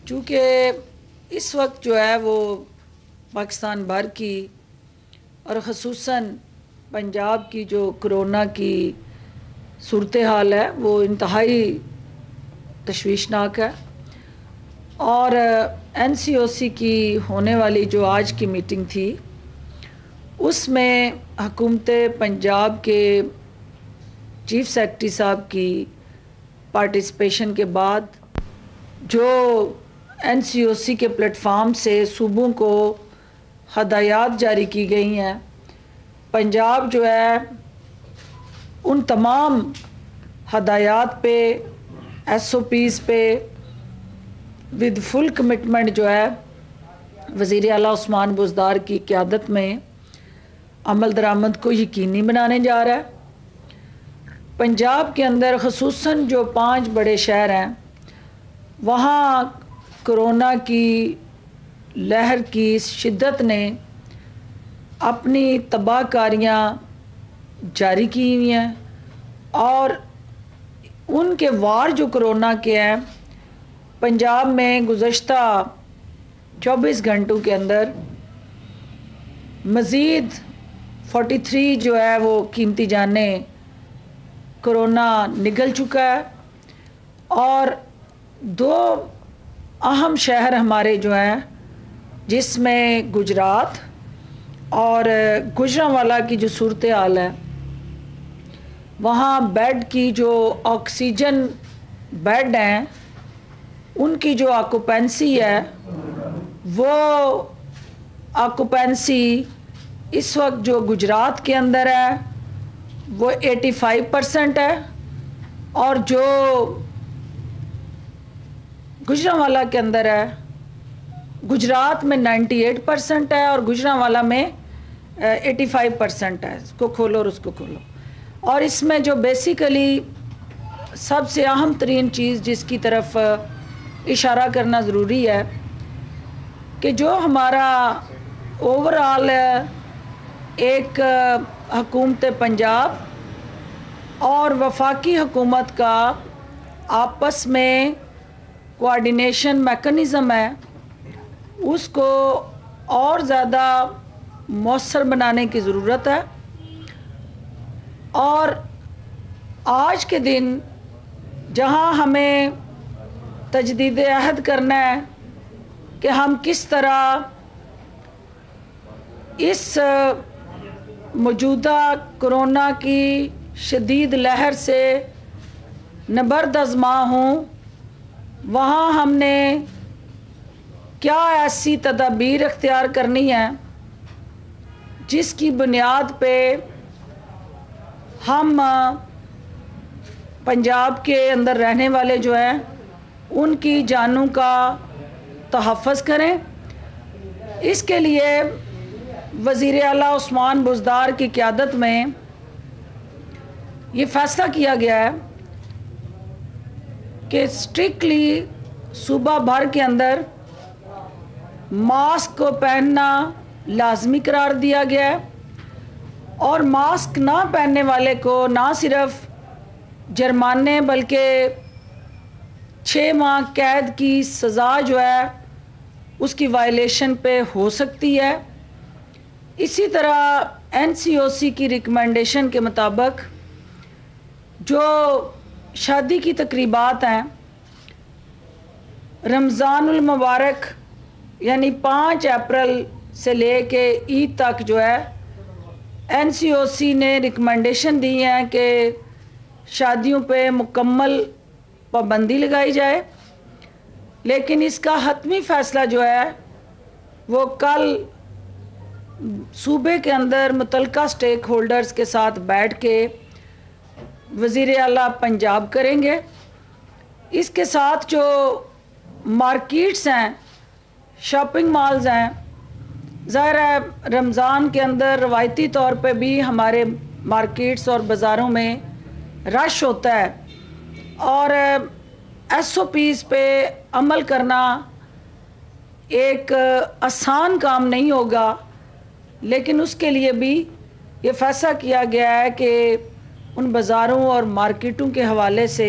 چونکہ اس وقت جو ہے وہ پاکستان بھر کی اور خصوصاً پنجاب کی جو کرونا کی صورتحال ہے وہ انتہائی تشویشناک ہے، اور NCOC کی ہونے والی جو آج کی میٹنگ تھی اس میں حکومت پنجاب کے چیف سیکرٹری صاحب کی پارٹیسپیشن کے بعد جو NCOC کے پلیٹ فارم سے صوبوں کو ہدایات جاری کی گئی ہیں، پنجاب جو ہے ان تمام ہدایات پہ SOPs پہ ود فل کمٹمنٹ جو ہے وزیر اعلیٰ عثمان بزدار کی قیادت میں عمل درآمد کو یقینی بنانے جا رہا ہے۔ پنجاب کے اندر خصوصاً جو 5 بڑے شہر ہیں وہاں کرونا کی لہر کی شدت نے اپنی تباہ کاریاں جاری کی ہوئی ہیں، اور ان کے وار جو کرونا کے ہیں پنجاب میں گزشتہ 24 گھنٹوں کے اندر مزید 43 جو ہے وہ قیمتی جانیں کرونا نگل چکا ہے، اور 2 اہم شہر ہمارے جو ہیں جس میں گجرات اور گوجرانوالا کی جو صورتحال ہے وہاں بیڈ کی جو آکسیجن بیڈ ہیں ان کی جو آکوپینسی ہے وہ آکوپینسی اس وقت جو گجرات کے اندر ہے وہ 85% ہے، اور جو گوجرانوالا کے اندر ہے گجرات میں 98% ہے اور گوجرانوالا میں 85% ہے۔ اس کو کھولو اور اس کو کھولو، اور اس میں جو بیسیکلی سب سے اہم ترین چیز جس کی طرف اشارہ کرنا ضروری ہے کہ جو ہمارا اوورآل ایک حکومت پنجاب اور وفاقی حکومت کا آپس میں کوآرڈینیشن میکنزم ہے، اس کو اور زیادہ مؤثر بنانے کی ضرورت ہے، اور آج کے دن جہاں ہمیں تجدید عہد کرنا ہے کہ ہم کس طرح اس موجودہ کرونا کی شدید لہر سے نبرد آزما ہوں، وہاں ہم نے کیا ایسی تدابیر اختیار کرنی ہے جس کی بنیاد پہ ہم پنجاب کے اندر رہنے والے جو ہیں ان کی جانوں کا تحفظ کریں۔ اس کے لیے وزیر اعلیٰ عثمان بزدار کی قیادت میں یہ فیصلہ کیا گیا ہے کہ اسٹرکٹلی صوبہ بھر کے اندر ماسک کو پہننا لازمی قرار دیا گیا ہے، اور ماسک نہ پہننے والے کو نہ صرف جرمانے بلکہ 6 ماہ قید کی سزا جو ہے اس کی وائلیشن پہ ہو سکتی ہے۔ اسی طرح NCOC کی ریکمنڈیشن کے مطابق جو شادی کی تقریبات ہیں رمضان المبارک یعنی 5 اپریل سے لے کے عید تک جو ہے NCOC نے ریکمنڈیشن دی ہے کہ شادیوں پہ مکمل پابندی لگائی جائے، لیکن اس کا حتمی فیصلہ جو ہے وہ کل صوبے کے اندر متعلقہ سٹیک ہولڈرز کے ساتھ بیٹھ کے وزیر اعلیٰ پنجاب کریں گے۔ اس کے ساتھ جو مارکیٹس ہیں، شاپنگ مالز ہیں، ظاہر ہے رمضان کے اندر روایتی طور پہ بھی ہمارے مارکیٹس اور بازاروں میں رش ہوتا ہے، اور SOPs پہ عمل کرنا ایک آسان کام نہیں ہوگا، لیکن اس کے لیے بھی یہ فیصلہ کیا گیا ہے کہ ان بازاروں اور مارکیٹوں کے حوالے سے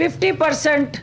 50%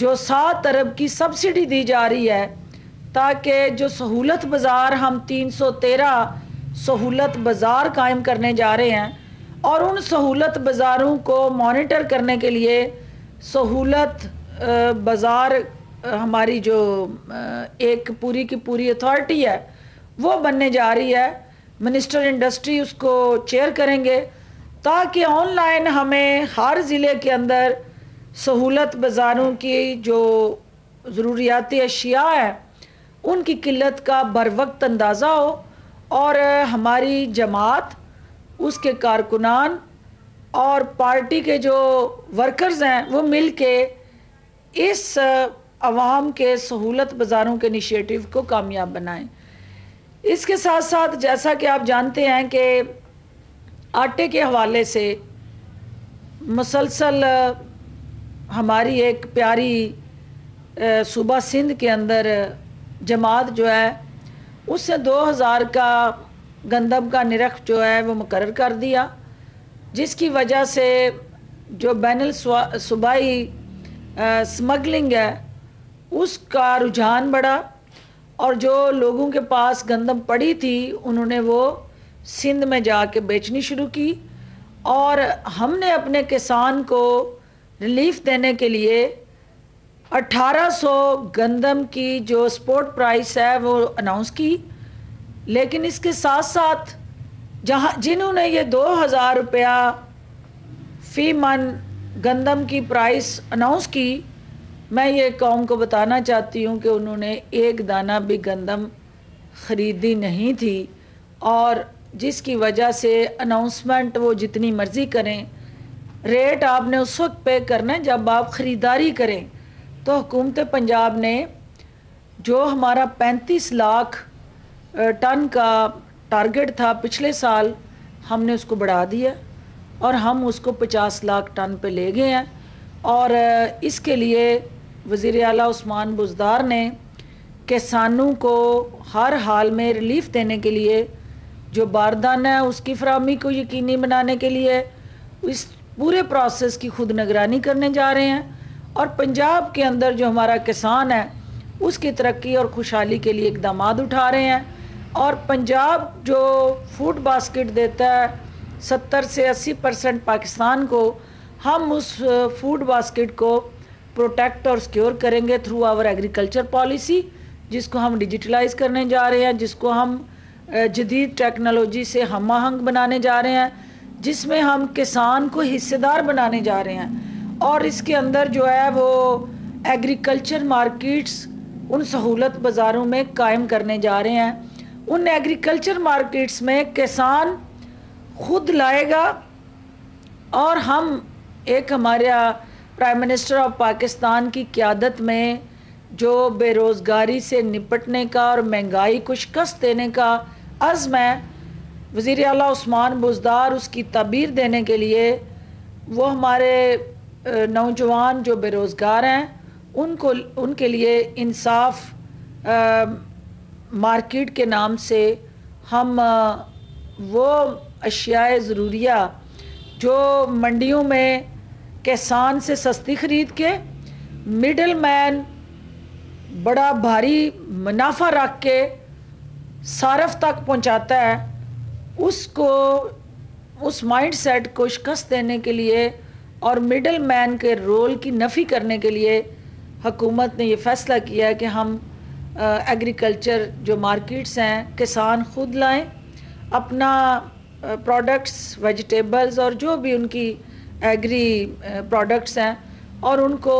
جو 7 ارب کی سبسڈی دی جا رہی ہے تاکہ جو سہولت بازار ہم 313 سہولت بازار قائم کرنے جا رہے ہیں اور ان سہولت بازاروں کو مانیٹر کرنے کے لیے سہولت بازار ہماری جو ایک پوری کی پوری اتھارٹی ہے وہ بننے جا رہی ہے. منسٹر انڈسٹری اس کو چیئر کریں گے تاکہ آن لائن ہمیں ہر ضلع کے اندر سہولت بازاروں کی جو ضروریاتی اشیاء ہیں ان کی قلت کا بر وقت اندازہ ہو اور ہماری جماعت اس کے کارکنان اور پارٹی کے جو ورکرز ہیں وہ مل کے اس عوام کے سہولت بازاروں کے انیشیٹو کو کامیاب بنائیں. اس کے ساتھ ساتھ جیسا کہ آپ جانتے ہیں کہ آٹے کے حوالے سے مسلسل ہماری ایک پیاری صوبہ سندھ کے اندر جماعت جو ہے اس سے 2000 کا گندم کا نرخ جو ہے وہ مقرر کر دیا، جس کی وجہ سے جو بین الصوبائی سمگلنگ ہے اس کا رجحان بڑھا اور جو لوگوں کے پاس گندم پڑی تھی انہوں نے وہ سندھ میں جا کے بیچنی شروع کی اور ہم نے اپنے کسان کو ریلیف دینے کے لیے 1800 گندم کی جو سپورٹ پرائس ہے وہ اناؤنس کی. لیکن اس کے ساتھ ساتھ جنہوں نے یہ 2000 روپیہ فی من گندم کی پرائس اناؤنس کی، میں یہ قوم کو بتانا چاہتی ہوں کہ انہوں نے ایک دانہ بھی گندم خریدی نہیں تھی اور جس کی وجہ سے اناؤنسمنٹ وہ جتنی مرضی کریں، ریٹ آپ نے اس وقت پے کرنا ہے جب آپ خریداری کریں. تو حکومت پنجاب نے جو ہمارا 35 لاکھ ٹن کا ٹارگٹ تھا پچھلے سال، ہم نے اس کو بڑھا دیا اور ہم اس کو 50 لاکھ ٹن پہ لے گئے ہیں. اور اس کے لیے وزیر اعلیٰ عثمان بزدار نے کسانوں کو ہر حال میں ریلیف دینے کے لیے جو باردان ہے اس کی فراہمی کو یقینی بنانے کے لیے اس پورے پروسیس کی خود نگرانی کرنے جا رہے ہیں اور پنجاب کے اندر جو ہمارا کسان ہے اس کی ترقی اور خوشحالی کے لیے اقدامات اٹھا رہے ہیں. اور پنجاب جو فوڈ باسکٹ دیتا ہے 70 سے 80% پاکستان کو، ہم اس فوڈ باسکٹ کو پروٹیکٹ اور سیکیور کریں گے تھرو آور ایگریکلچر پالیسی، جس کو ہم ڈیجیٹلائز کرنے جا رہے ہیں، جس کو ہم جدید ٹیکنالوجی سے ہم آہنگ بنانے جا رہے ہیں، جس میں ہم کسان کو حصے دار بنانے جا رہے ہیں. اور اس کے اندر جو ہے وہ ایگریکلچر مارکیٹس ان سہولت بازاروں میں قائم کرنے جا رہے ہیں. ان ایگریکلچر مارکیٹس میں کسان خود لائے گا اور ہم ایک ہمارا پرائم منسٹر آف پاکستان کی قیادت میں جو بے روزگاری سے نپٹنے کا اور مہنگائی کو شکست دینے کا عزم ہے، وزیر اعلیٰ عثمان بزدار اس کی تعبیر دینے کے لیے وہ ہمارے نوجوان جو بے روزگار ہیں ان کے لیے انصاف مارکیٹ کے نام سے ہم وہ اشیاء ضروریہ جو منڈیوں میں کسان سے سستی خرید کے مڈل مین بڑا بھاری منافع رکھ کے صارف تک پہنچاتا ہے، اس مائنڈ سیٹ کو شکست دینے کے لیے اور مڈل مین کے رول کی نفی کرنے کے لیے حکومت نے یہ فیصلہ کیا ہے کہ ہم ایگریکلچر جو مارکیٹس ہیں کسان خود لائیں اپنا پروڈکٹس ویجیٹیبلز اور جو بھی ان کی ایگری پروڈکٹس ہیں اور ان کو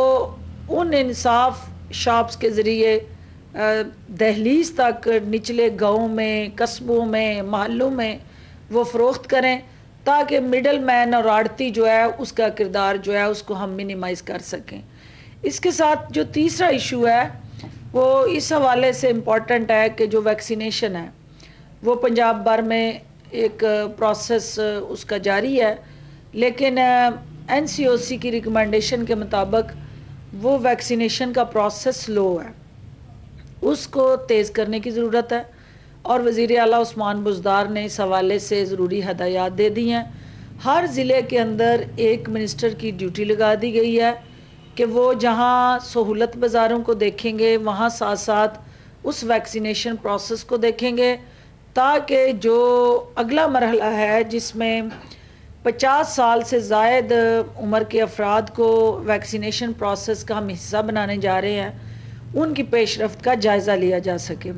ان انصاف شاپس کے ذریعے دہلیز تک نچلے گاؤں میں، قصبوں میں، محلوں میں وہ فروخت کریں تاکہ مڈل مین اور آڑتی جو ہے اس کا کردار جو ہے اس کو ہم منیمائز کر سکیں. اس کے ساتھ جو تیسرا ایشو ہے وہ اس حوالے سے امپورٹنٹ ہے کہ جو ویکسینیشن ہے وہ پنجاب بھر میں ایک پروسیس اس کا جاری ہے، لیکن NCOC کی ریکمنڈیشن کے مطابق وہ ویکسینیشن کا پروسیس سلو ہے، اس کو تیز کرنے کی ضرورت ہے اور وزیر اعلیٰ عثمان بزدار نے اس حوالے سے ضروری ہدایات دے دی ہیں. ہر ضلع کے اندر ایک منسٹر کی ڈیوٹی لگا دی گئی ہے کہ وہ جہاں سہولت بازاروں کو دیکھیں گے وہاں ساتھ ساتھ اس ویکسینیشن پروسیس کو دیکھیں گے، تاکہ جو اگلا مرحلہ ہے جس میں 50 سال سے زائد عمر کے افراد کو ویکسینیشن پروسیس کا ہم حصہ بنانے جا رہے ہیں، ان کی پیش رفت کا جائزہ لیا جا سکے۔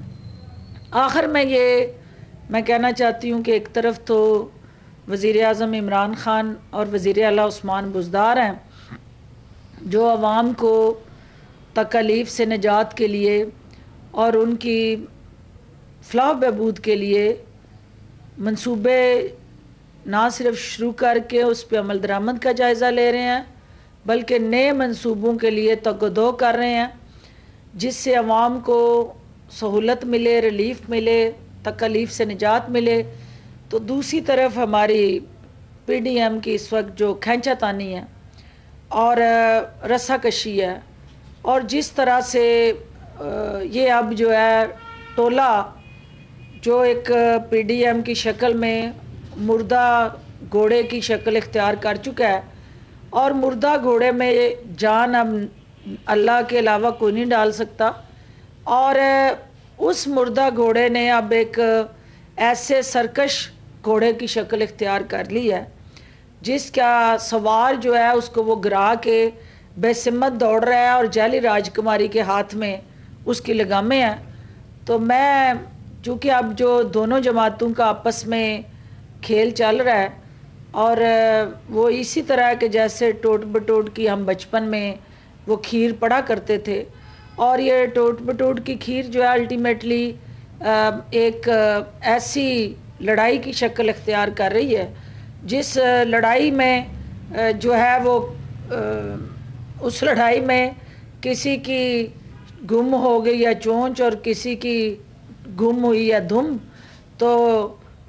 آخر میں کہنا چاہتی ہوں کہ ایک طرف تو وزیر اعظم عمران خان اور وزیر اعلیٰ عثمان بزدار ہیں جو عوام کو تکالیف سے نجات کے لیے اور ان کی فلاح و بہبود کے لیے منصوبے نہ صرف شروع کر کے اس پہ عمل درآمد کا جائزہ لے رہے ہیں، بلکہ نئے منصوبوں کے لیے تگ و دو کر رہے ہیں، جس سے عوام کو سہولت ملے، ریلیف ملے، تکالیف سے نجات ملے۔ تو دوسری طرف ہماری پی ڈی ایم کی اس وقت جو کھینچا تانی ہے اور رسا کشی ہے، اور جس طرح سے یہ اب جو ہے ٹولہ جو ایک پی ڈی ایم کی شکل میں مردہ گھوڑے کی شکل اختیار کر چکا ہے، اور مردہ گھوڑے میں جان اب اللہ کے علاوہ کوئی نہیں ڈال سکتا، اور اس مردہ گھوڑے نے اب ایک ایسے سرکش گھوڑے کی شکل اختیار کر لی ہے جس کا سوار جو ہے اس کو وہ گرا کے بے سمت دوڑ رہا ہے، اور جعلی راج کماری کے ہاتھ میں اس کی لگامیں ہیں۔ تو میں چونکہ اب جو دونوں جماعتوں کا آپس میں کھیل چل رہا ہے، اور وہ اسی طرح کہ جیسے ٹوٹ بٹوٹ کی ہم بچپن میں وہ کھیر پڑا کرتے تھے، اور یہ ٹوٹ بٹوٹ کی کھیر جو ہے الٹیمیٹلی ایک ایسی لڑائی کی شکل اختیار کر رہی ہے جس لڑائی میں جو ہے وہ اس لڑائی میں کسی کی گم ہو گئی ہے چونچ اور کسی کی گم ہوئی ہے دھم، تو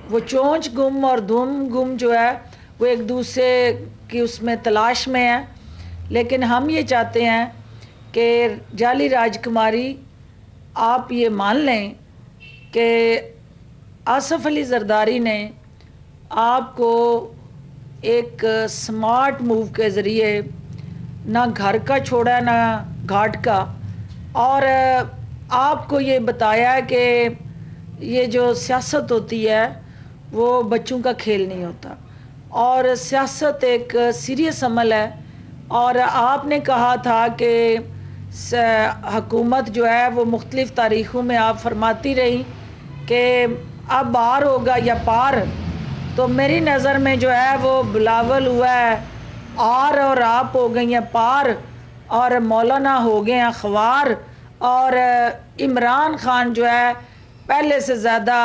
وہ چونچ گم اور دھم گم جو ہے وہ ایک دوسرے کی اس میں تلاش میں ہے۔ لیکن ہم یہ چاہتے ہیں کہ جعلی راج کماری آپ یہ مان لیں کہ آصف علی زرداری نے آپ کو ایک سمارٹ موو کے ذریعے نہ گھر کا چھوڑا نہ گھاٹ کا، اور آپ کو یہ بتایا کہ یہ جو سیاست ہوتی ہے وہ بچوں کا کھیل نہیں ہوتا، اور سیاست ایک سیریس عمل ہے۔ اور آپ نے کہا تھا کہ حکومت جو ہے وہ مختلف تاریخوں میں آپ فرماتی رہی کہ اب آر ہوگا یا پار، تو میری نظر میں جو ہے وہ بلاول ہوا ہے آر، اور آپ ہو گئی ہیں پار، اور مولانا ہو گئے ہیں خوار، اور عمران خان جو ہے پہلے سے زیادہ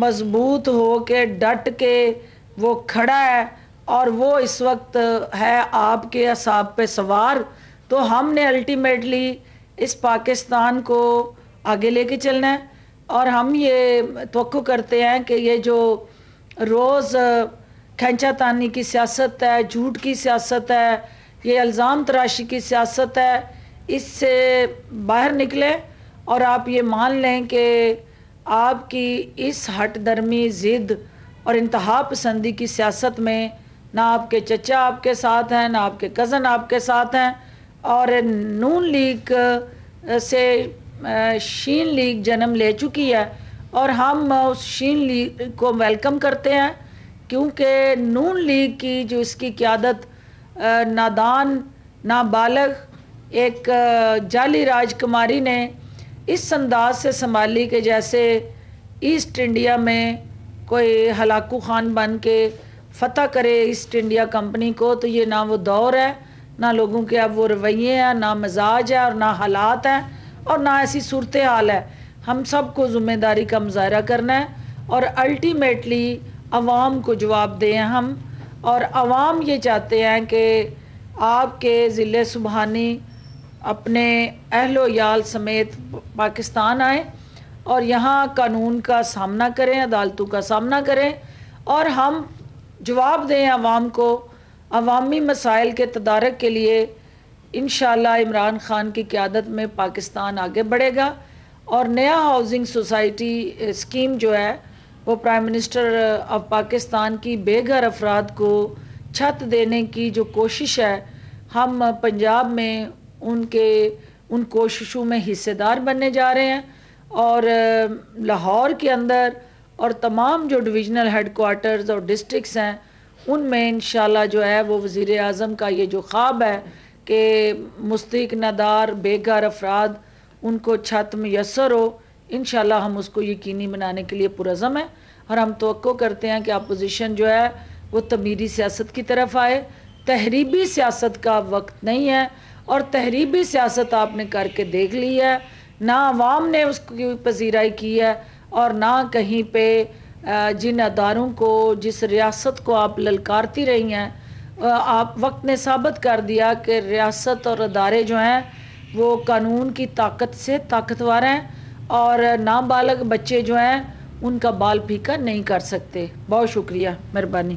مضبوط ہو کے ڈٹ کے وہ کھڑا ہے، اور وہ اس وقت ہے آپ کے اعصاب پہ سوار۔ تو ہم نے الٹیمیٹلی اس پاکستان کو آگے لے کے چلنا ہے، اور ہم یہ توقع کرتے ہیں کہ یہ جو روز کھینچا تانی کی سیاست ہے، جھوٹ کی سیاست ہے، یہ الزام تراشی کی سیاست ہے، اس سے باہر نکلیں، اور آپ یہ مان لیں کہ آپ کی اس ہٹ درمی ضد اور انتہا پسندی کی سیاست میں نہ آپ کے چچا آپ کے ساتھ ہیں، نہ آپ کے کزن آپ کے ساتھ ہیں، اور نون لیگ سے شین لیگ جنم لے چکی ہے، اور ہم اس شین لیگ کو ویلکم کرتے ہیں، کیونکہ نون لیگ کی جو اس کی قیادت نادان نابالغ ایک جعلی راج کماری نے اس انداز سے سنبھالی کہ جیسے ایسٹ انڈیا میں کوئی ہلاکو خان بن کے فتح کرے ایسٹ انڈیا کمپنی کو، تو یہ نہ وہ دور ہے، نہ لوگوں کے اب وہ رویے ہیں، نہ مزاج ہے، اور نہ حالات ہیں، اور نہ ایسی صورتحال ہے۔ ہم سب کو ذمہ داری کا مظاہرہ کرنا ہے، اور الٹیمیٹلی عوام کو جواب دیں ہم، اور عوام یہ چاہتے ہیں کہ آپ کے ضلع سبحانی اپنے اہل و عیال سمیت پاکستان آئیں اور یہاں قانون کا سامنا کریں، عدالتوں کا سامنا کریں، اور ہم جواب دیں عوام کو۔ عوامی مسائل کے تدارک کے لیے انشاءاللہ عمران خان کی قیادت میں پاکستان آگے بڑھے گا، اور نیا ہاؤسنگ سوسائٹی اسکیم جو ہے وہ پرائم منسٹر آف پاکستان کی بے گھر افراد کو چھت دینے کی جو کوشش ہے ہم پنجاب میں ان کوششوں میں حصے دار بننے جا رہے ہیں، اور لاہور کے اندر اور تمام جو ڈویژنل ہیڈ کوارٹرز اور ڈسٹرکس ہیں ان میں انشاءاللہ جو ہے وہ وزیر اعظم کا یہ جو خواب ہے کہ مستحق ندار بے گھر افراد ان کو چھت میسر ہو، انشاءاللہ ہم اس کو یقینی بنانے کے لیے پرعزم ہیں، اور ہم توقع کرتے ہیں کہ اپوزیشن جو ہے وہ تعمیری سیاست کی طرف آئے۔ تحریبی سیاست کا وقت نہیں ہے، اور تحریبی سیاست آپ نے کر کے دیکھ لی ہے، نہ عوام نے اس کی پذیرائی کی ہے، اور نہ کہیں پہ جن اداروں کو، جس ریاست کو آپ للکارتی رہی ہیں، آپ وقت نے ثابت کر دیا کہ ریاست اور ادارے جو ہیں وہ قانون کی طاقت سے طاقتور ہیں، اور نابالغ بچے جو ہیں ان کا بال پھیکا نہیں کر سکتے۔ بہت شکریہ، مہربانی۔